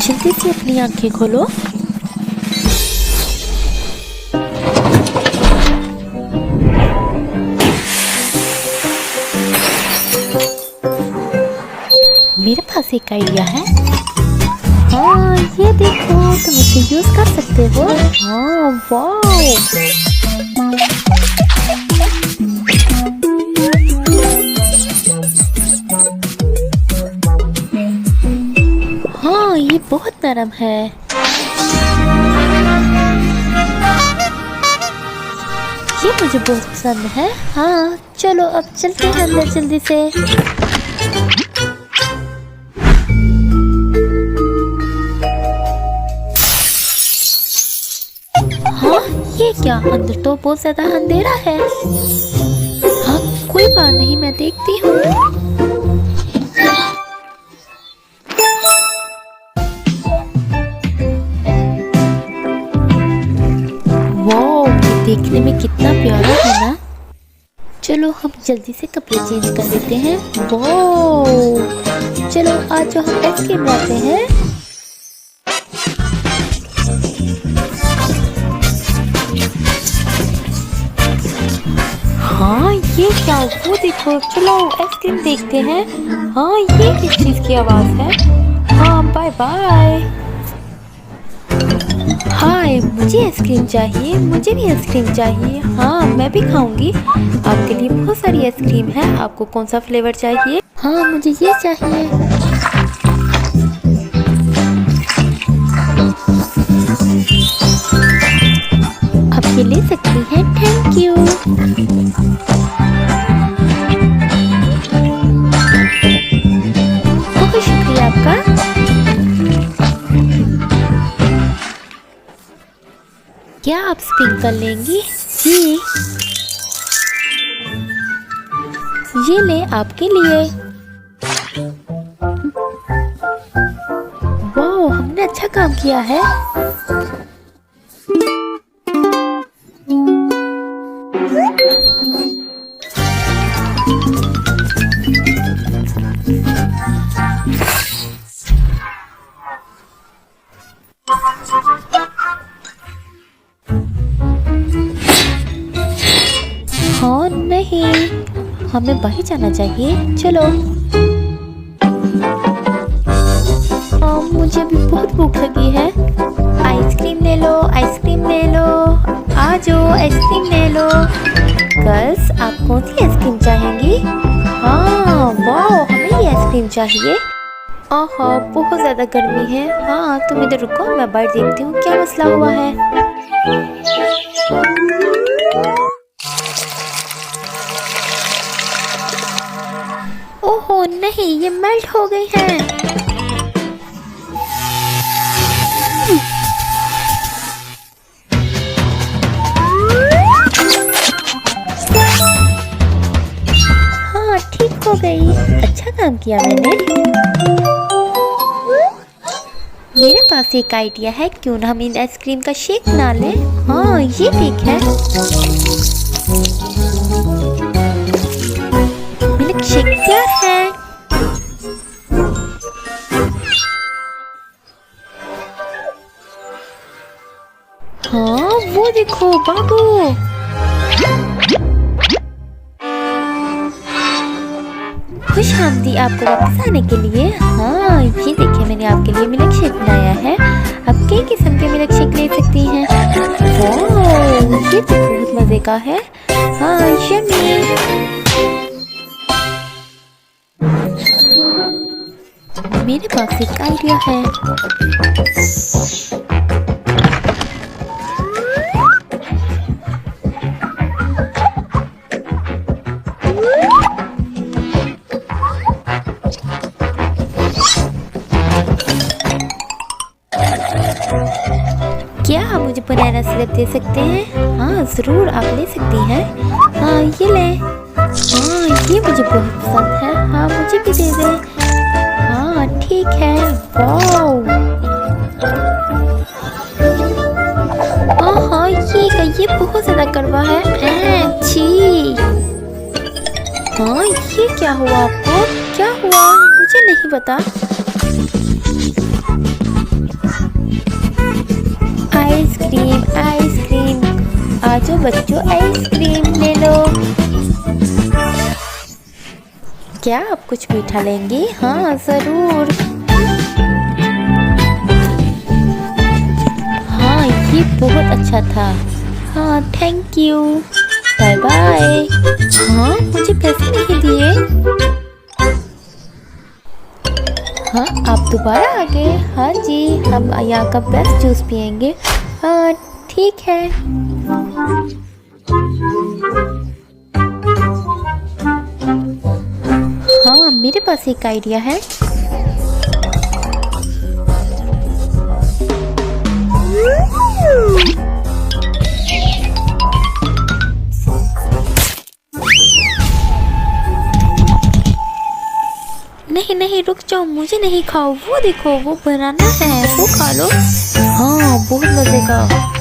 जल्दी से अपनी आंखें खोलो। मेरे पास एक आइडिया है। हाँ, ये देखो, तुम इसे यूज कर सकते हो। हाँ, वाह। हाँ, ये बहुत नरम है। ये मुझे बहुत पसंद है। हाँ, चलो अब चलते हैं अंदर जल्दी से। हाँ, ये क्या, अंदर तो बहुत ज्यादा अंधेरा है। हाँ, कोई बात नहीं, मैं देखती हूँ। वाह, ये देखने में कितना प्यारा है ना। चलो हम जल्दी से कपड़े चेंज कर लेते हैं। वाह, चलो आज जो हम आइसक्रीम लाते हैं। हाँ, ये क्या, वो देखो, चलो आइसक्रीम देखते हैं। हाँ, ये किस चीज की आवाज है। हाँ, बाय बाय। हाय, मुझे आइसक्रीम चाहिए, मुझे भी आइसक्रीम चाहिए। हाँ, मैं भी खाऊंगी। आपके लिए बहुत सारी आइसक्रीम है, आपको कौन सा फ्लेवर चाहिए। हाँ, मुझे ये चाहिए। आप ये ले सकती हैं, थैंक यू। बहुत शुक्रिया आपका। क्या आप स्प्रिंकल लेंगी? जी, ये ले आपके लिए। वाह, हमने अच्छा काम किया है। हाँ, नहीं, हमें बाहर जाना चाहिए। चलो। मुझे भी बहुत भूख लगी है। आइसक्रीम ले लो, आइसक्रीम ले लो। आ जाओ, आइसक्रीम ले लो। गर्ल्स, आप कौन सी आइसक्रीम चाहेंगी? हाँ, वाह, हमें ये आइसक्रीम चाहिए। आहा, बहुत ज़्यादा गर्मी है। हाँ, तुम इधर रुको, मैं बाहर देखती हूँ क्या मसला हुआ है। ओहो नहीं, ये मेल्ट हो गई है। हाँ, ठीक हो गई। अच्छा काम किया मैंने। मेरे पास एक आइडिया है, क्यों ना हम इन आइसक्रीम का शेक बना लें। हाँ, ये ठीक है। मिल्क शेक तैयार है। हाँ, वो देखो बाबू। खुश आमदी आपको वापस आने के लिए। हाँ, ये देखिए, मैंने आपके लिए मिल्क शेक बनाया है। आप कई किस्म के मिल्क शेक ले सकती हैं। वाह, ये तो बहुत मजे का है। हाँ, यम्मी। मेरे पास एक आइडिया है। क्या आप मुझे बनाना सिरप दे सकते हैं? हाँ, ज़रूर, आप ले सकती हैं। हाँ, ये ले। हाँ, ये मुझे बहुत पसंद है। हाँ, मुझे भी दे दे। हाँ, ठीक है। वाओ। हाँ, ये बहुत ज़्यादा कड़वा है। छी। हाँ, ये क्या हुआ आपको? क्या हुआ? मुझे नहीं पता। आइसक्रीम, आइसक्रीम, आ जाओ बच्चों, आइसक्रीम ले लो। क्या आप कुछ मीठा लेंगी? हाँ जरूर। हाँ, ये बहुत अच्छा था। हाँ, थैंक यू, बाय बाय। हाँ, मुझे पैसे नहीं दिए। हाँ, आप दोबारा आ गए। हाँ जी, हम यहाँ का बेस्ट जूस पियेंगे। हाँ ठीक है। हाँ, मेरे पास एक आइडिया है। नहीं नहीं, रुक जाओ, मुझे नहीं खाओ। वो देखो, वो बनाना है, वो खा लो। हाँ, बहुत मजे का।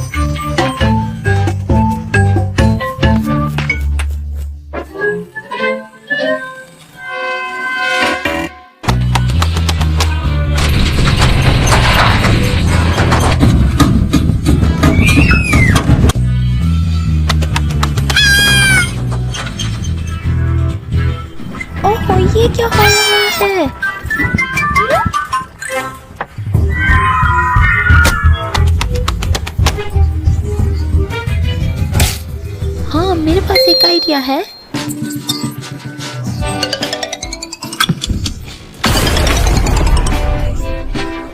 ओहो, ये क्या हो रहा है? हाँ, मेरे पास एक आइडिया है।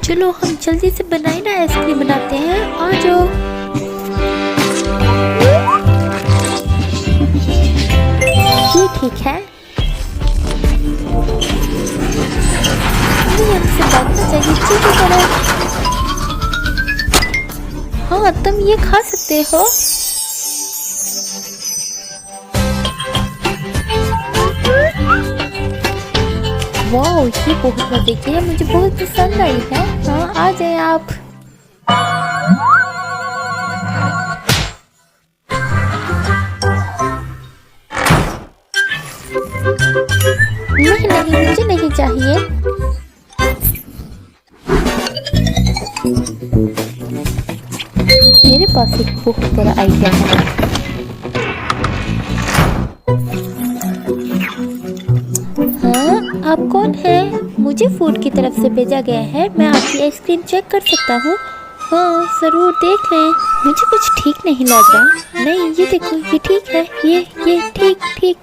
चलो हम जल्दी से बनाए ना, आइसक्रीम बनाते हैं। आ जाओ। ये ठीक है। हमसे भागना चाहिए चीज़ों तरह। हाँ, तुम ये खा सकते हो। वाह, ये बहुत मजे की है, मुझे बहुत पसंद आई है। हाँ, आ जाए आप। नहीं नहीं, मुझे नहीं चाहिए। मेरे पास एक बहुत बड़ा आइडिया है। हाँ, आप कौन हैं? मुझे फूड की तरफ से भेजा गया है। मैं आपकी आइसक्रीम चेक कर सकता हूँ? हाँ जरूर, देख लें। मुझे कुछ ठीक नहीं लग रहा। नहीं, ये देखो, ये ठीक है। ये ठीक ठीक।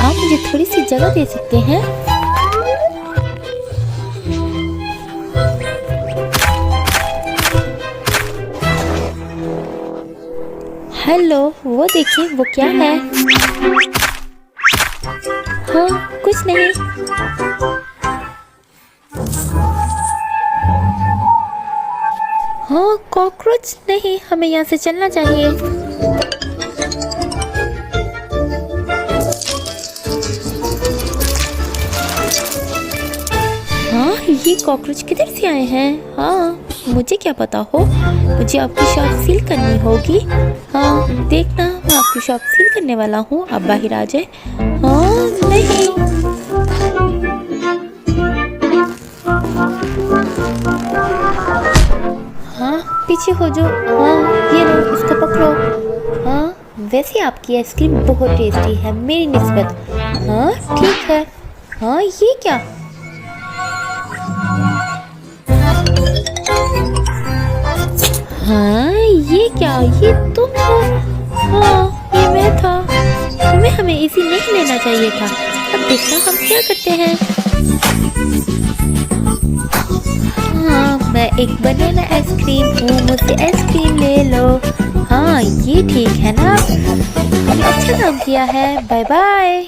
आप मुझे थोड़ी सी जगह दे सकते हैं? हेलो, वो देखिए, वो क्या है? हाँ, कुछ नहीं। हाँ, कॉकरोच नहीं, हमें यहाँ से चलना चाहिए। हाँ, ये कॉकरोच किधर से आए हैं? हाँ, मुझे क्या पता हो। मुझे आपकी शॉप सील करनी होगी। हाँ, देखना, मैं आपकी शॉप सील करने वाला हूँ। आप बाहर आ जाए। हाँ, नहीं। हाँ, पीछे हो जाओ। हाँ, ये लो, इसको पकड़ो। हाँ, वैसे आपकी आइसक्रीम बहुत टेस्टी है मेरी निस्बत। हाँ, ठीक है। हाँ, ये क्या? हाँ, ये क्या? ये तुम हो? हाँ, ये मैं था। तुम्हें हमें इसी नहीं लेना चाहिए था। अब देखना हम क्या करते हैं। हाँ, मैं एक बनाना आइसक्रीम हूँ, मुझसे आइसक्रीम ले लो। हाँ, ये ठीक है ना? हमने अच्छा काम किया है। Bye bye.